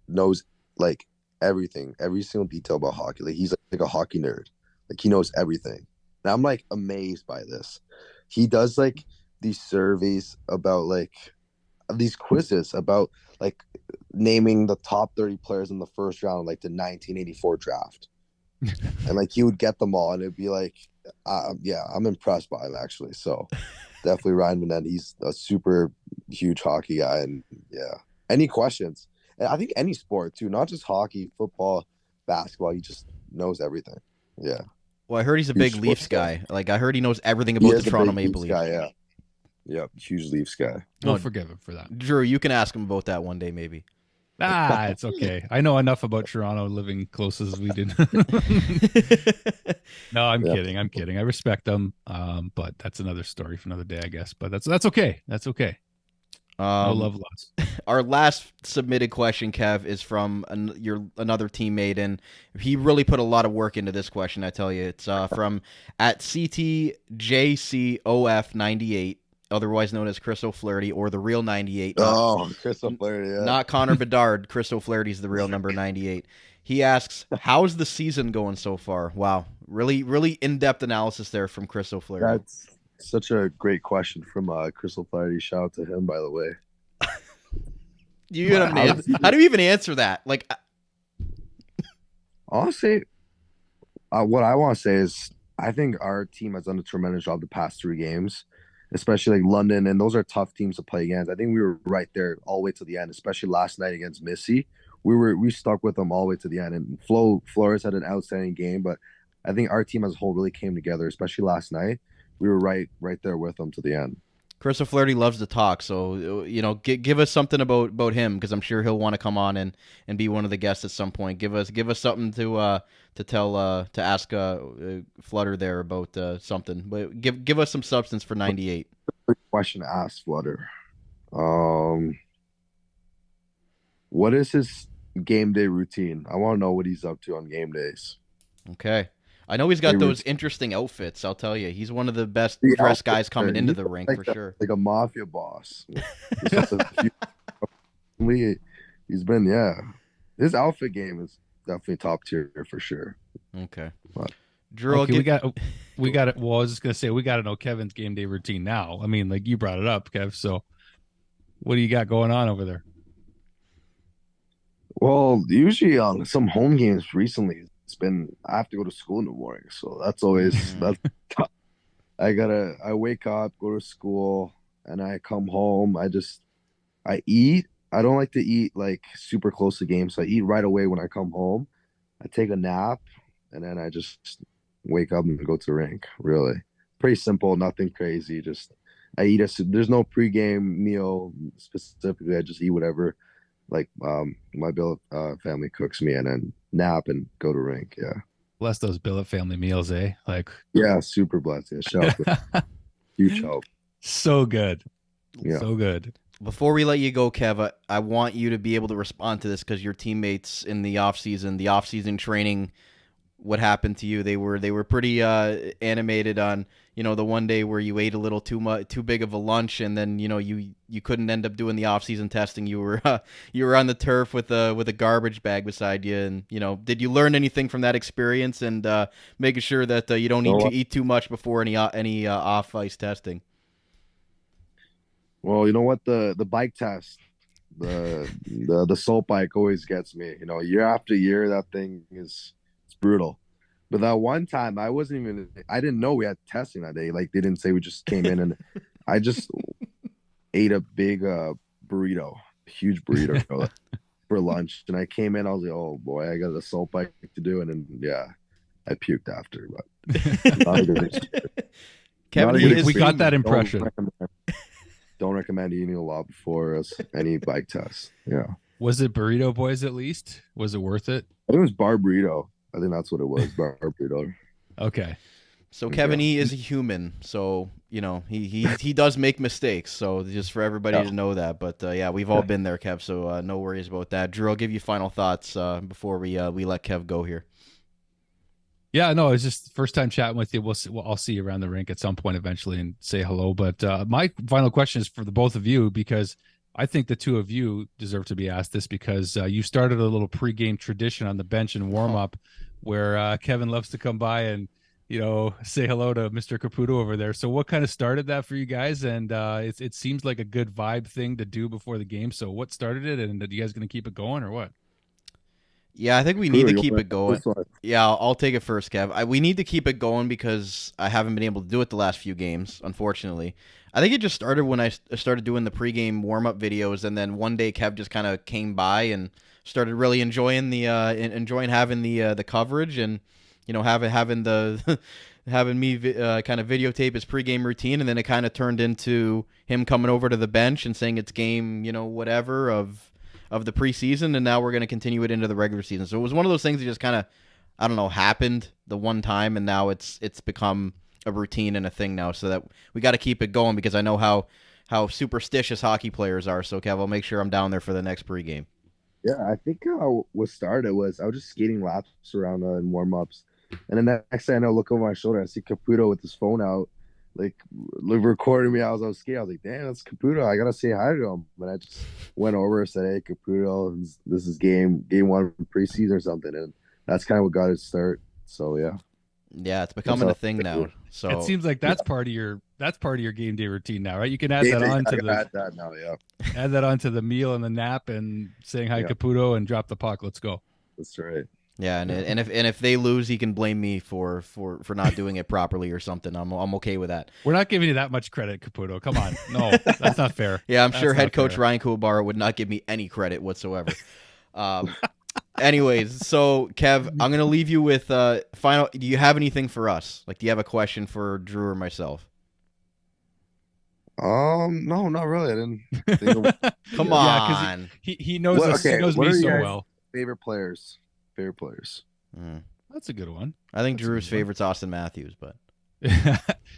knows like everything, every single detail about hockey. Like, he's like a hockey nerd. Like, he knows everything. And I'm like amazed by this. He does like these surveys about like these quizzes about like naming the top 30 players in the first round, like the 1984 draft. And like he would get them all, and it'd be like, yeah, I'm impressed by him actually. So definitely Ryan Van. He's a super huge hockey guy, and yeah. Any questions? And I think any sport too, not just hockey, football, basketball. He just knows everything. Yeah. Well, I heard he's a big Leafs guy. Like, I heard he knows everything about the Toronto Maple Leafs. Guy, yeah, huge Leafs guy. Don't forgive him for that. Drew, you can ask him about that one day, maybe. It's okay. I know enough about Toronto, living close as we did. No, I'm kidding. I respect them, but that's another story for another day, I guess. But that's okay. That's okay. No love lost. Our last submitted question, Kev, is from another teammate, and he really put a lot of work into this question, I tell you. It's from at CTJCOF98, otherwise known as Chris O'Flaherty, or the real 98. Chris O'Flaherty, yeah. Not Connor Bedard. Chris O'Flaherty's the real number 98. He asks, how's the season going so far? Wow. Really, really in-depth analysis there from Chris O'Flaherty. That's such a great question from Chris O'Flaherty. Shout out to him, by the way. How do you even answer that? Like, honestly, what I want to say is I think our team has done a tremendous job the past 3 games, especially like London, and those are tough teams to play against. I think we were right there all the way to the end, especially last night against Missy. We stuck with them all the way to the end, and Flores had an outstanding game, but I think our team as a whole really came together, especially last night. We were right there with them to the end. Chris O'Flaherty loves to talk, so give us something about him, because I'm sure he'll want to come on and be one of the guests at some point. Give us something to ask Flutter there about something. But give us some substance for 98. Quick question to ask Flutter. What is his game day routine? I want to know what he's up to on game days. Okay. I know he's got those interesting outfits. I'll tell you, he's one of the best dressed guys coming into the rink for sure. Like a mafia boss. He's been, his outfit game is definitely top tier for sure. Okay. But, Drew, Okay, we got it. Well, I was just gonna say we got to know Kevin's game day routine now. I mean, like you brought it up, Kev. So, what do you got going on over there? Well, usually on some home games recently, it's been I have to go to school in the morning, so that's always that's tough. I wake up, go to school, and I come home. I eat. I don't like to eat like super close to games, so I eat right away when I come home. I take a nap, and then I just wake up and go to the rink. Really, pretty simple, nothing crazy. Just I eat there's no pregame meal specifically. I just eat whatever like my billet family cooks me, and then nap and go to rink. Yeah. Bless those billet family meals, eh? Like, Yeah, super blessed. Yeah, shout out. Huge help. so good. Yeah. So good. Before we let you go, Kev, I want you to be able to respond to this because your teammates in the off-season training, what happened to you? They were pretty animated on, the one day where you ate a little too big of a lunch, and then you couldn't end up doing the off-season testing. You were on the turf with a garbage bag beside you, and did you learn anything from that experience and making sure that you don't need to eat too much before any off-ice testing? Well, you know what? The bike test, the salt bike always gets me. Year after year, that thing it's brutal. But that one time, I didn't know we had testing that day. Like they didn't say, we just came in, and I just ate a big burrito, huge burrito for lunch. And I came in, I was like, oh boy, I got a salt bike to do, and then I puked after. But not a good Kevin, we got that impression. Don't recommend eating a lot before any bike test. Yeah. Was it Burrito Boys at least? Was it worth it? I think it was bar burrito. I think that's what it was. Bar burrito. Okay. So Kevin E is a human, so he does make mistakes. So just for everybody to know that. But we've all been there, Kev. So no worries about that. Drew, I'll give you final thoughts before we let Kev go here. Yeah, no, it's just the first time chatting with you. I'll see you around the rink at some point eventually and say hello. But my final question is for the both of you, because I think the two of you deserve to be asked this, because you started a little pregame tradition on the bench and warm up where Kevin loves to come by and say hello to Mr. Caputo over there. So what kind of started that for you guys? And it seems like a good vibe thing to do before the game. So what started it, and are you guys going to keep it going or what? Yeah, I think we need to keep it going. Yeah, I'll take it first, Kev. We need to keep it going because I haven't been able to do it the last few games, unfortunately. I think it just started when I started doing the pregame warm-up videos, and then one day Kev just kind of came by and started really enjoying having the coverage, and having the having me kind of videotape his pregame routine, and then it kind of turned into him coming over to the bench and saying it's game whatever of the preseason, and now we're going to continue it into the regular season. So it was one of those things that just kind of, happened the one time, and now it's become a routine and a thing now, so that we got to keep it going because I know how superstitious hockey players are. So, Kev, I'll make sure I'm down there for the next pregame. Yeah, I think what started was I was just skating laps around in warm-ups, and then the next thing I know, look over my shoulder, I see Caputo with his phone out, like recording me. I was skating. I was like, damn, that's Caputo. I gotta say hi to him. But I just went over and said, hey, Caputo, this is game one preseason or something, and that's kind of what got it start. So yeah, it's becoming a thing now. So it seems like that's part of your game day routine now, right? You can add that on to add that now, yeah. Add that on to the meal and the nap and saying hi, Caputo, and drop the puck. Let's go. That's right. Yeah, and if they lose, he can blame me for not doing it properly or something. I'm okay with that. We're not giving you that much credit, Caputo. Come on, no, that's not fair. Yeah, I'm sure head coach Ryan Kuwabara would not give me any credit whatsoever. Anyways, so Kev, I'm gonna leave you with final. Do you have anything for us? Like, do you have a question for Drew or myself? No, not really. I didn't think of... Come on. He knows us. He knows me so well. Favorite players. That's a good one. I think Drew's favorite's Austin Matthews, but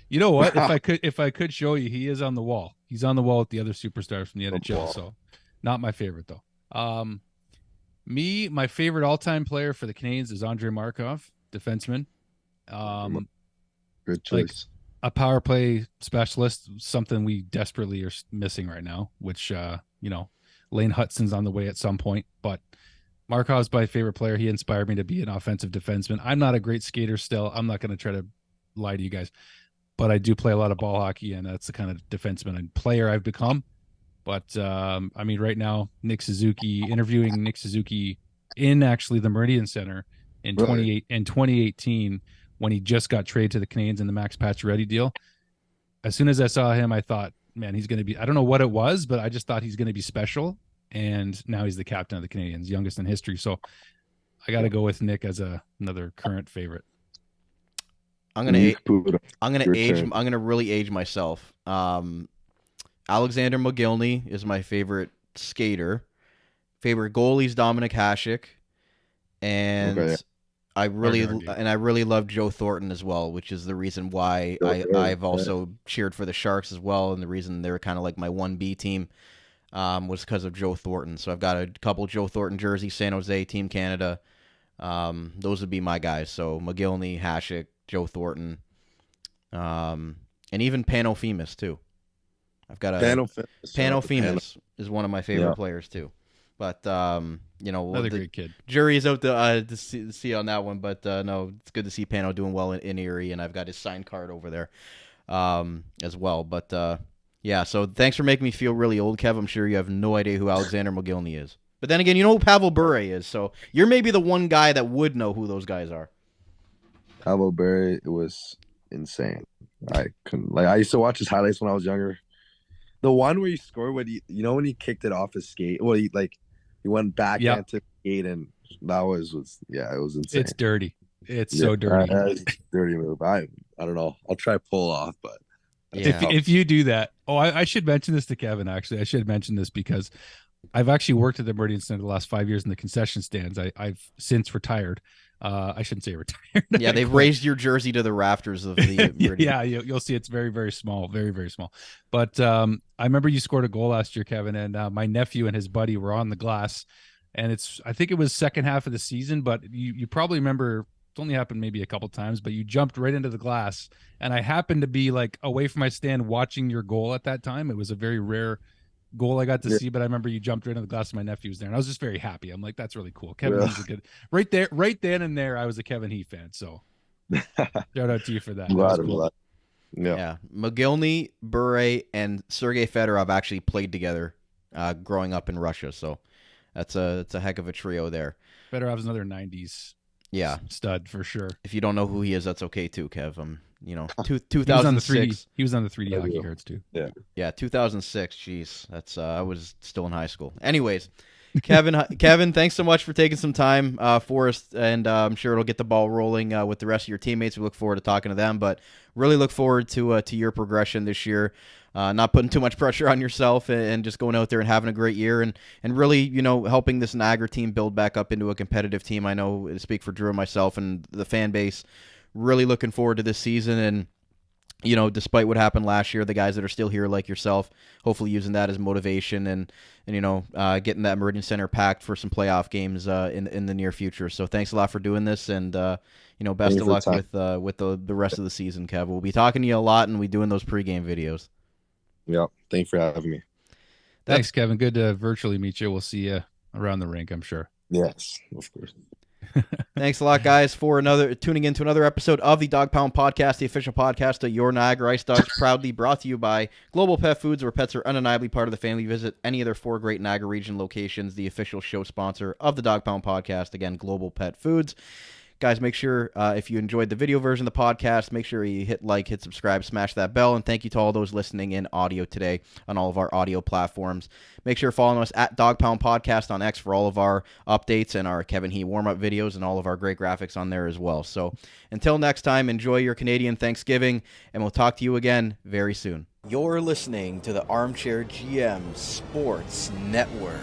you know what? If I could show you, he is on the wall. He's on the wall with the other superstars from the NHL. So, not my favorite though. My favorite all-time player for the Canadiens is Andrei Markov, defenseman. Good choice. A power play specialist, something we desperately are missing right now. Which Lane Hutson's on the way at some point, but Markov's my favorite player. He inspired me to be an offensive defenseman. I'm not a great skater still. I'm not going to try to lie to you guys, but I do play a lot of ball hockey, and that's the kind of defenseman and player I've become. But I mean, right now, interviewing Nick Suzuki in actually the Meridian Center in 2018 when he just got traded to the Canadiens in the Max Pacioretty deal. As soon as I saw him, I thought, man, he's going to be, I don't know what it was, but I just thought he's going to be special. And now he's the captain of the Canadiens, youngest in history. So I got to go with Nick as another current favorite. I'm gonna really age myself. Alexander Mogilny is my favorite skater. Favorite goalie's Dominic Hasek, and I really love Joe Thornton as well, which is the reason why I've also cheered for the Sharks as well, and the reason they're kind of like my 1B team was because of Joe Thornton. So I've got a couple Joe Thornton jerseys, San Jose, Team Canada. Those would be my guys. So Mogilny, Hasek, Joe Thornton, and even Pano Femis too. I've got Pano Femis is one of my favorite players too. But another great kid. Jury is out to see on that one. But no, it's good to see Pano doing well in Erie, and I've got his signed card over there as well. But yeah, so thanks for making me feel really old, Kev. I'm sure you have no idea who Alexander Mogilny is. But then again, you know who Pavel Bure is, so you're maybe the one guy that would know who those guys are. Pavel Bure was insane. I used to watch his highlights when I was younger. The one where he scored when when he kicked it off his skate. Well, he went back into skate, and that was it was insane. It's dirty. It's so dirty. Dirty move. I don't know. I'll try to pull off, but if you do that, I should mention this to Kevin. Actually, I should mention this because I've actually worked at the Meridian Center the last 5 years in the concession stands. I've since retired. I shouldn't say retired. Yeah, they've raised your jersey to the rafters of the Meridian. Yeah, you'll see it's very, very small, very, very small. But I remember you scored a goal last year, Kevin, and my nephew and his buddy were on the glass, and I think it was second half of the season, but you probably remember it's only happened maybe a couple times, but you jumped right into the glass, and I happened to be like away from my stand watching your goal at that time. It was a very rare goal I got to see, but I remember you jumped right into the glass and my nephew was there, and I was just very happy. I'm like, that's really cool. Kevin Heath's a good right then and there. I was a Kevin Heath fan, so shout out to you for that. Cool. Yeah. Mogilny, Bure, and Sergei Fedorov actually played together growing up in Russia, so that's a heck of a trio there. Fedorov's another 90s stud for sure. If you don't know who he is, that's okay too, Kev. 2006. He was on the 3D hockey cards too. Yeah, 2006. Jeez, that's I was still in high school. Anyways, Kevin, thanks so much for taking some time for us, and I'm sure it'll get the ball rolling with the rest of your teammates. We look forward to talking to them, but really look forward to your progression this year. Not putting too much pressure on yourself and just going out there and having a great year and really, helping this Niagara team build back up into a competitive team. I know to speak for Drew and myself and the fan base. Really looking forward to this season, and despite what happened last year, the guys that are still here like yourself, hopefully using that as motivation and getting that Meridian Center packed for some playoff games in the near future. So thanks a lot for doing this, and best of luck with the rest of the season, Kev. We'll be talking to you a lot, and we doing those pregame videos. Yeah, thanks for having me. Thanks, Kevin. Good to virtually meet you. We'll see you around the rink, I'm sure. Yes, of course. Thanks a lot, guys, for tuning in to another episode of the Dog Pound Podcast, the official podcast of your Niagara IceDogs, proudly brought to you by Global Pet Foods, where pets are undeniably part of the family. Visit any of their 4 great Niagara region locations, the official show sponsor of the Dog Pound Podcast. Again, Global Pet Foods. Guys, make sure if you enjoyed the video version of the podcast, make sure you hit like, hit subscribe, smash that bell, and thank you to all those listening in audio today on all of our audio platforms. Make sure you're following us at Dog Pound Podcast on X for all of our updates and our Kevin He warm-up videos and all of our great graphics on there as well. So until next time, enjoy your Canadian Thanksgiving, and we'll talk to you again very soon. You're listening to the Armchair GM Sports Network.